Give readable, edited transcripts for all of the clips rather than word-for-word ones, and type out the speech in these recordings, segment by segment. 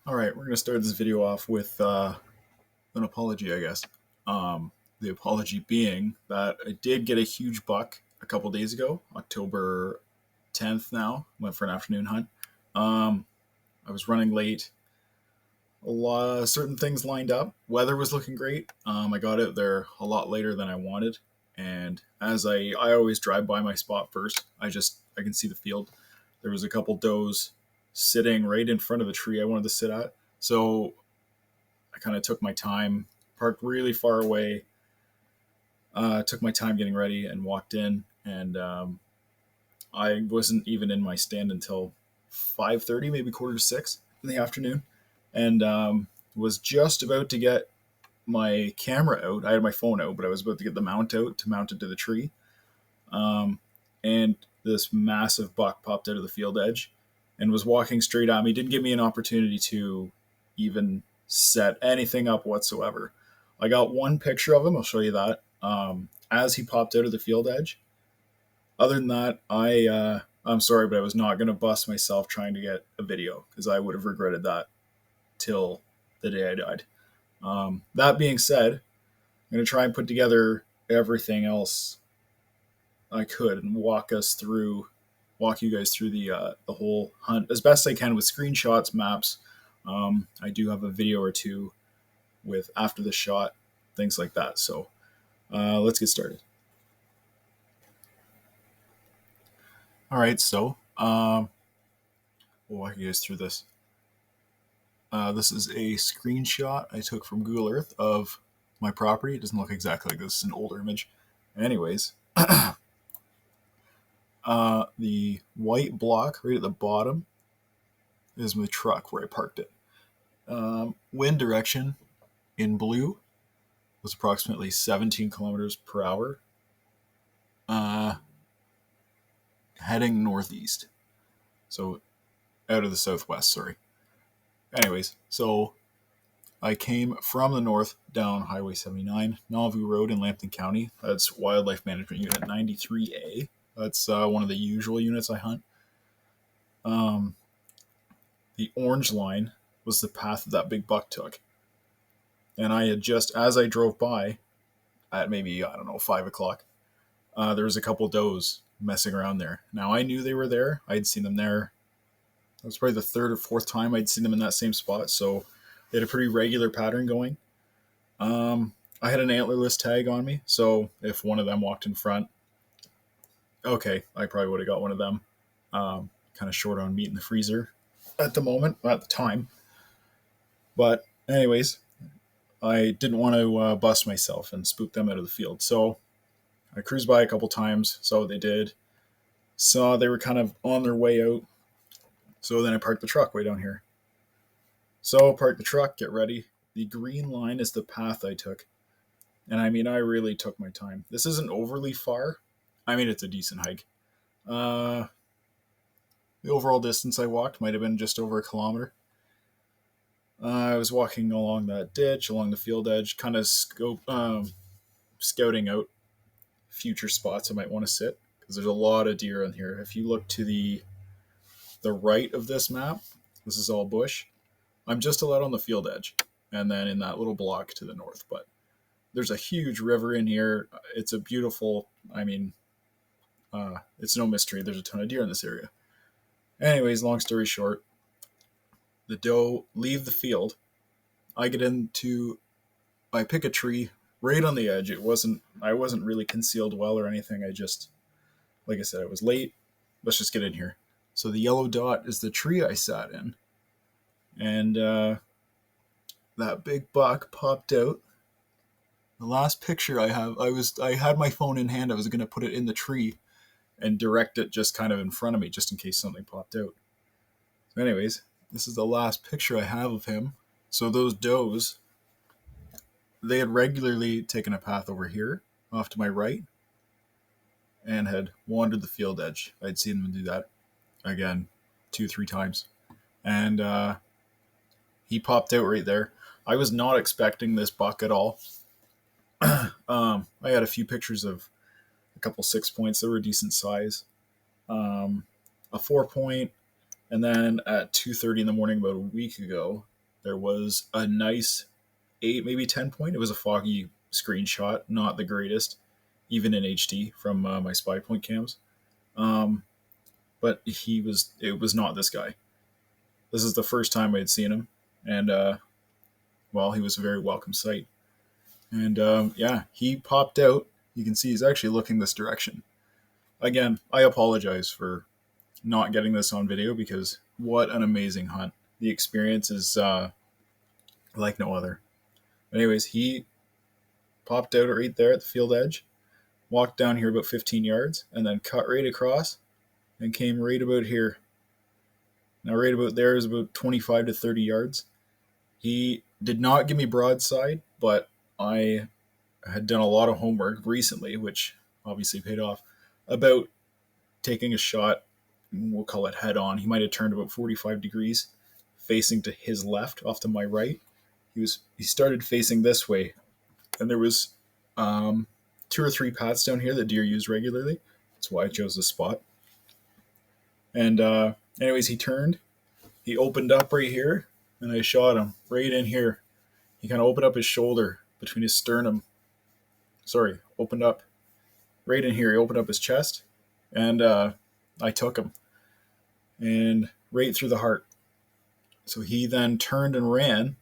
All right, we're going to start this video off with an apology, I guess. The apology being that I did get a huge buck a couple days ago, October 10th now, went for an afternoon hunt. Um, I was running late. A lot of certain things lined up. Weather was looking great. I got out there a lot later than I wanted. And as I always drive by my spot first, I can see the field. There was a couple does sitting right in front of the tree I wanted to sit at. So I kind of took my time, parked really far away, took my time getting ready, and walked in. And I wasn't even in my stand until 5:30, maybe quarter to six in the afternoon, and was just about to get my camera out. I had my phone out, but I was about to get the mount out to mount it to the tree. And this massive buck popped out of the field edge and was walking straight at me. Didn't give me an opportunity to even set anything up whatsoever. I got one picture of him. I'll show you that. As he popped out of the field edge. Other than that, I'm sorry, but I was not going to bust myself trying to get a video because I would have regretted that till the day I died. That being said, I'm going to try and put together everything else I could and walk you guys through the whole hunt as best I can with screenshots, maps. I do have a video or two with after the shot, things like that. So let's get started. All right, so we'll walk you guys through this. This is a screenshot I took from Google Earth of my property. It doesn't look exactly like this. It's an older image. Anyways, the white block right at the bottom is my truck where I parked it. Wind direction in blue was approximately 17 kilometers per hour, heading northeast. So out of the southwest, sorry. Anyways, so I came from the north down Highway 79, Nauvoo Road in Lambton County. That's Wildlife Management Unit 93A. That's one of the usual units I hunt. The orange line was the path that big buck took. And I had just, as I drove by at maybe, I don't know, 5 o'clock, there was a couple does messing around there. Now, I knew they were there. I'd seen them there. That was probably the third or fourth time I'd seen them in that same spot. So they had a pretty regular pattern going. I had an antlerless tag on me, so if one of them walked in front, okay, I probably would have got one of them. Kind of short on meat in the freezer at the moment, at the time. But anyways, I didn't want to bust myself and spook them out of the field. So I cruised by a couple times, saw what they did, saw they were kind of on their way out. So then I parked the truck way down here. So park the truck, get ready. The green line is the path I took. And I mean, I really took my time. This isn't overly far. I mean, it's a decent hike. The overall distance I walked might have been just over a kilometer. I was walking along that ditch, along the field edge, kind of scouting out future spots I might want to sit because there's a lot of deer in here. If you look to the right of this map, this is all bush. I'm just allowed on the field edge, and then in that little block to the north. But there's a huge river in here. It's a beautiful. I mean, it's no mystery. There's a ton of deer in this area. Anyways, long story short, the doe leave the field. I pick a tree right on the edge. I wasn't really concealed well or anything. Like I said, I was late. Let's just get in here. So the yellow dot is the tree I sat in. And that big buck popped out. The last picture I have, I had my phone in hand. I was going to put it in the tree and direct it just kind of in front of me, just in case something popped out. So anyways, this is the last picture I have of him. So those does, they had regularly taken a path over here, off to my right, and had wandered the field edge. I'd seen them do that, again, 2-3 times. And he popped out right there. I was not expecting this buck at all. I had a few pictures of a couple 6 points that were decent size, a 4 point, and then at 2:30 in the morning about a week ago, There was a nice 8, maybe 10 point. It was a foggy screenshot, not the greatest, even in HD from my spy point cams. Um, but it was not this guy. This is the first time I had seen him, and well, he was a very welcome sight. And yeah, he popped out. You can see he's actually looking this direction. Again, I apologize for not getting this on video because what an amazing hunt. The experience is like no other. Anyways, he popped out right there at the field edge, walked down here about 15 yards, and then cut right across and came right about here. Now, right about there is about 25 to 30 yards. He did not give me broadside, but I had done a lot of homework recently, which obviously paid off, about taking a shot. We'll call it head on. He might have turned about 45 degrees, facing to his left, off to my right. He started facing this way, and there was 2 or 3 paths down here that deer use regularly. That's why I chose this spot. And anyways, he turned. He opened up right here, and I shot him right in here. He kind of opened up his shoulder between his sternum. Sorry, opened up right in here. He opened up his chest, and I took him, and right through the heart. So he then turned and ran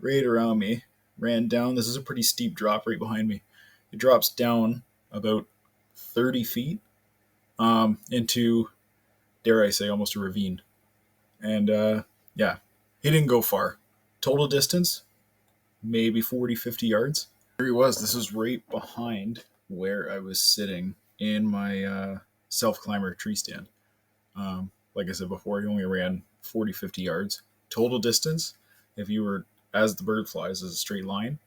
right around me, ran down. This is a pretty steep drop right behind me. It drops down about 30 feet into, dare I say, almost a ravine. And yeah, he didn't go far. Total distance, maybe 40, 50 yards. Here he was. This was right behind where I was sitting in my self-climber tree stand. Like I said before, he only ran 40, 50 yards. Total distance, if you were, as the bird flies, as a straight line,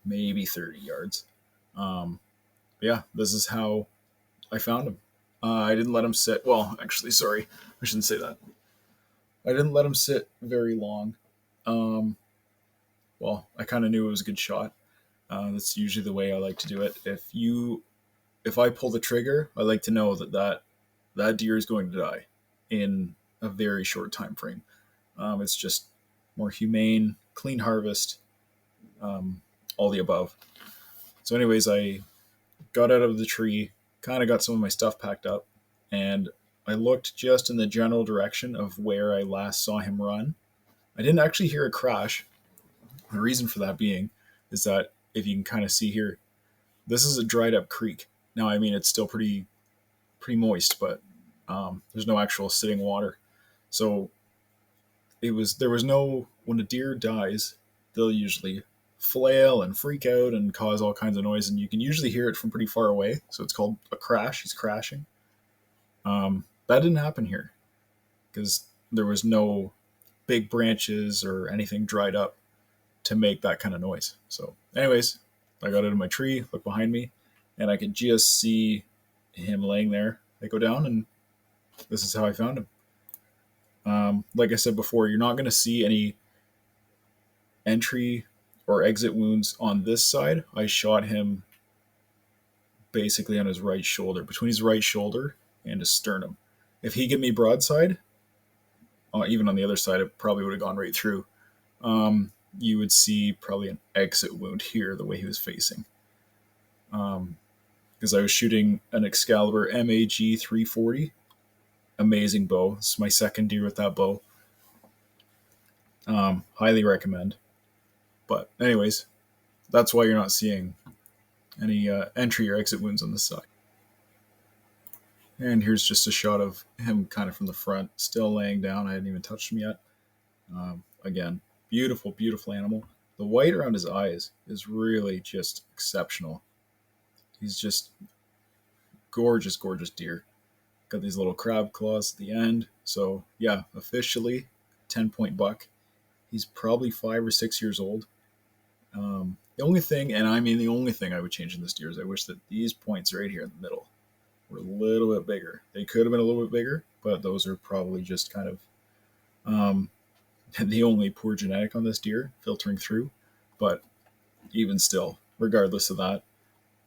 maybe 30 yards. Yeah, this is how I found him. I didn't let him sit. Well, actually, sorry, I shouldn't say that. I didn't let him sit very long. Well, I kind of knew it was a good shot. That's usually the way I like to do it. If I pull the trigger, I like to know that deer is going to die in a very short time frame. It's just more humane, clean harvest, all the above. So, anyways, I got out of the tree, kind of got some of my stuff packed up, and I looked just in the general direction of where I last saw him run. I didn't actually hear a crash. The reason for that being is that if you can kind of see here, this is a dried up creek. Now, I mean, it's still pretty moist, but there's no actual sitting water. So there was no, when a deer dies, they'll usually flail and freak out and cause all kinds of noise, and you can usually hear it from pretty far away. So it's called a crash. He's crashing. That didn't happen here because there was no big branches or anything dried up to make that kind of noise. So, anyways, I got out of my tree, looked behind me, and I could just see him laying there. I go down, and this is how I found him. Like I said before, you're not going to see any entry or exit wounds on this side. I shot him basically on his right shoulder, between his right shoulder and his sternum. If he gave me broadside, even on the other side, it probably would have gone right through. You would see probably an exit wound here, the way he was facing. Because I was shooting an Excalibur MAG 340. Amazing bow. It's my second deer with that bow. Highly recommend. But anyways, that's why you're not seeing any entry or exit wounds on this side. And here's just a shot of him kind of from the front, still laying down. I hadn't even touched him yet. Again, beautiful, beautiful animal. The white around his eyes is really just exceptional. He's just gorgeous, gorgeous deer. Got these little crab claws at the end. So yeah, officially 10-point buck. He's probably 5 or 6 years old. The only thing, and I mean the only thing I would change in this deer is I wish that these points right here in the middle were a little bit bigger. They could have been a little bit bigger, but those are probably just kind of the only poor genetic on this deer filtering through. But even still, regardless of that,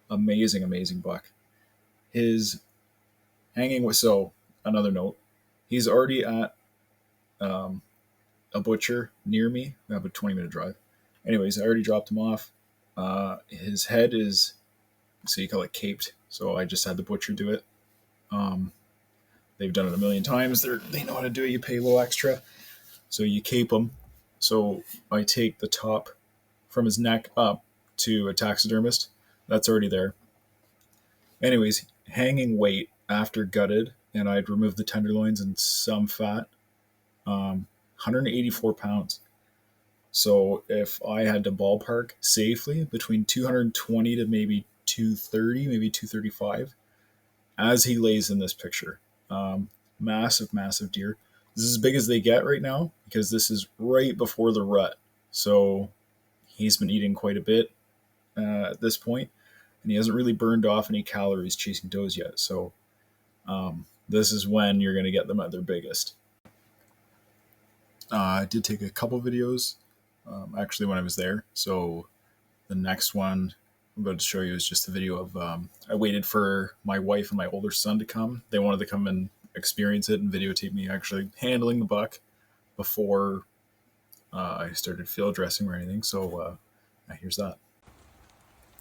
amazing, amazing buck. His hanging with, so another note, he's already at a butcher near me, about a 20-minute drive. Anyways, I already dropped him off. His head is, so you call it caped. So I just had the butcher do it. Um, they've done it a million times. They know how to do it. You pay a little extra. So you cape him. So I take the top from his neck up to a taxidermist. That's already there. Anyways, hanging weight after gutted, and I'd remove the tenderloins and some fat, 184 pounds. So if I had to ballpark safely between 220 to maybe 230, maybe 235, as he lays in this picture. Massive, massive deer. This is as big as they get right now because this is right before the rut. So he's been eating quite a bit at this point, and he hasn't really burned off any calories chasing does yet. So this is when you're going to get them at their biggest. I did take a couple videos actually when I was there. So the next one I'm about to show you is just a video of I waited for my wife and my older son to come. They wanted to come and experience it and videotape me actually handling the buck before I started field dressing or anything. So here's that.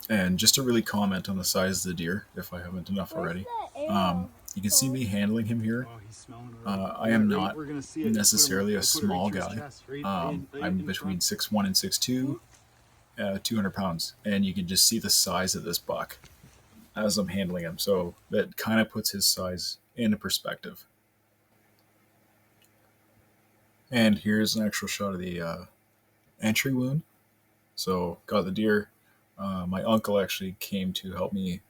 And just to really comment on the size of the deer, if I haven't enough already, you can see me handling him here. I am not necessarily a small guy. I'm between 6'1" and 6'2", 200 pounds, and you can just see the size of this buck as I'm handling him. So that kind of puts his size into perspective. And here's an actual shot of the entry wound. So got the deer. My uncle actually came to help me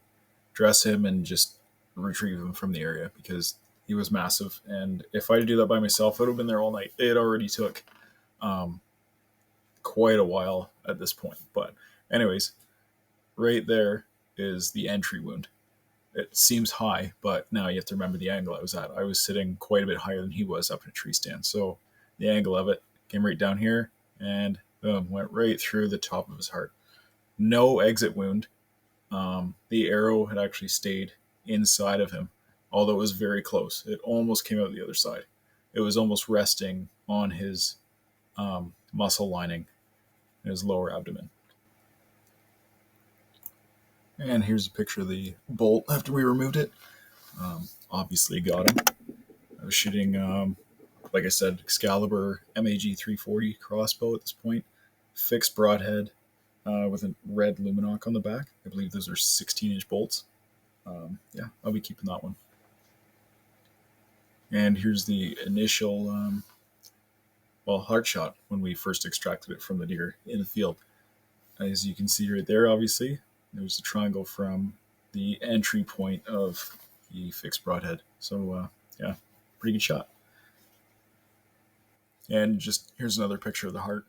dress him and just retrieve him from the area because he was massive. And if I had to do that by myself, I would have been there all night. It already took quite a while at this point. But anyways, right there is the entry wound. It seems high, but now you have to remember the angle I was at. I was sitting quite a bit higher than he was up in a tree stand. So the angle of it came right down here and boom, went right through the top of his heart. No exit wound. The arrow had actually stayed inside of him, although it was very close. It almost came out the other side. It was almost resting on his muscle lining in his lower abdomen. And here's a picture of the bolt after we removed it. Obviously got him. I was shooting, like I said, Excalibur MAG 340 crossbow at this point. Fixed broadhead with a red luminoc on the back. I believe those are 16-inch bolts. Yeah, I'll be keeping that one. And here's the initial, heart shot when we first extracted it from the deer in the field. As you can see right there, obviously, there's a triangle from the entry point of the fixed broadhead. So, yeah, pretty good shot. And just here's another picture of the heart.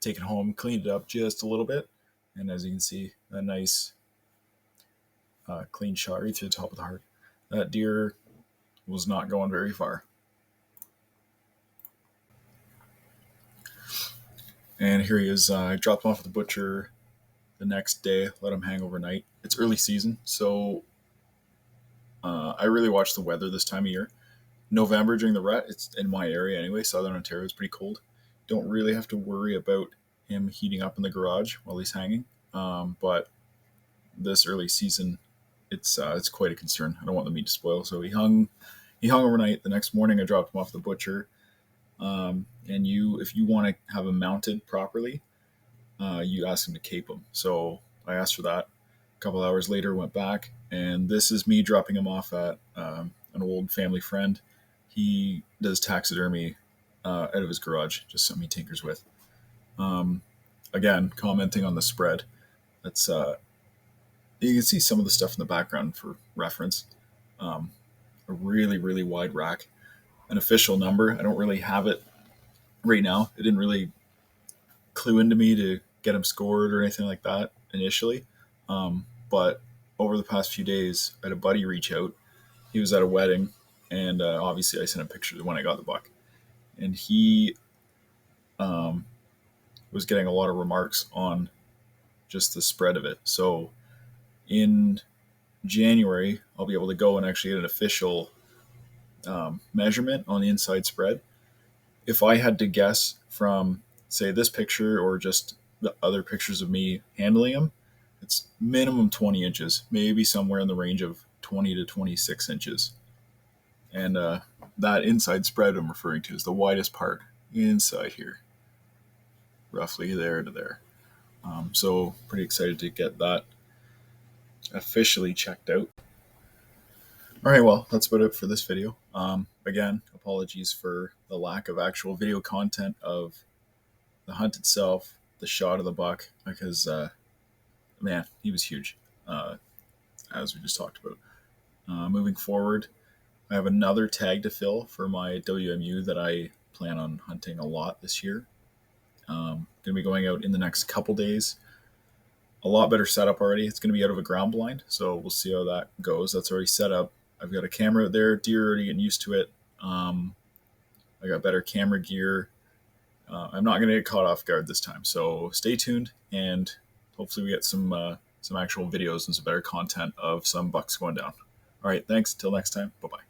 Taken home, cleaned it up just a little bit. And as you can see, a nice clean shot right through the top of the heart. That deer was not going very far. And here he is. I dropped him off at the butcher the next day, let him hang overnight. It's early season, so I really watch the weather this time of year. November during the rut, it's in my area anyway, Southern Ontario, it's pretty cold. Don't really have to worry about him heating up in the garage while he's hanging. But this early season, it's quite a concern. I don't want the meat to spoil. So he hung overnight. The next morning, I dropped him off at the butcher. And if you want to have him mounted properly, you ask him to cape him. So I asked for that. A couple hours later, went back, and this is me dropping him off at an old family friend. He does taxidermy out of his garage, just something he tinkers with. Again, commenting on the spread. That's you can see some of the stuff in the background for reference. A really, really wide rack. An official number. I don't really have it right now. It didn't really clue into me to get him scored or anything like that initially. But over the past few days, I had a buddy reach out. He was at a wedding, and obviously I sent a picture when I got the buck. And he was getting a lot of remarks on just the spread of it. So in January, I'll be able to go and actually get an official measurement on the inside spread. if I had to guess from, say, this picture or just the other pictures of me handling them, it's minimum 20 inches, maybe somewhere in the range of 20 to 26 inches. And that inside spread I'm referring to is the widest part inside here, roughly there to there. So pretty excited to get that officially checked out. All right, well, that's about it for this video. Again, apologies for the lack of actual video content of the hunt itself, the shot of the buck, because man, he was huge, as we just talked about. Moving forward, I have another tag to fill for my WMU that I plan on hunting a lot this year. Going to be going out in the next couple days. A lot better setup already. It's going to be out of a ground blind, so we'll see how that goes. That's already set up. I've got a camera out there. Deer are already getting used to it. I got better camera gear. I'm not going to get caught off guard this time, so stay tuned, and hopefully we get some actual videos and some better content of some bucks going down. All right, thanks. Till next time. Bye-bye.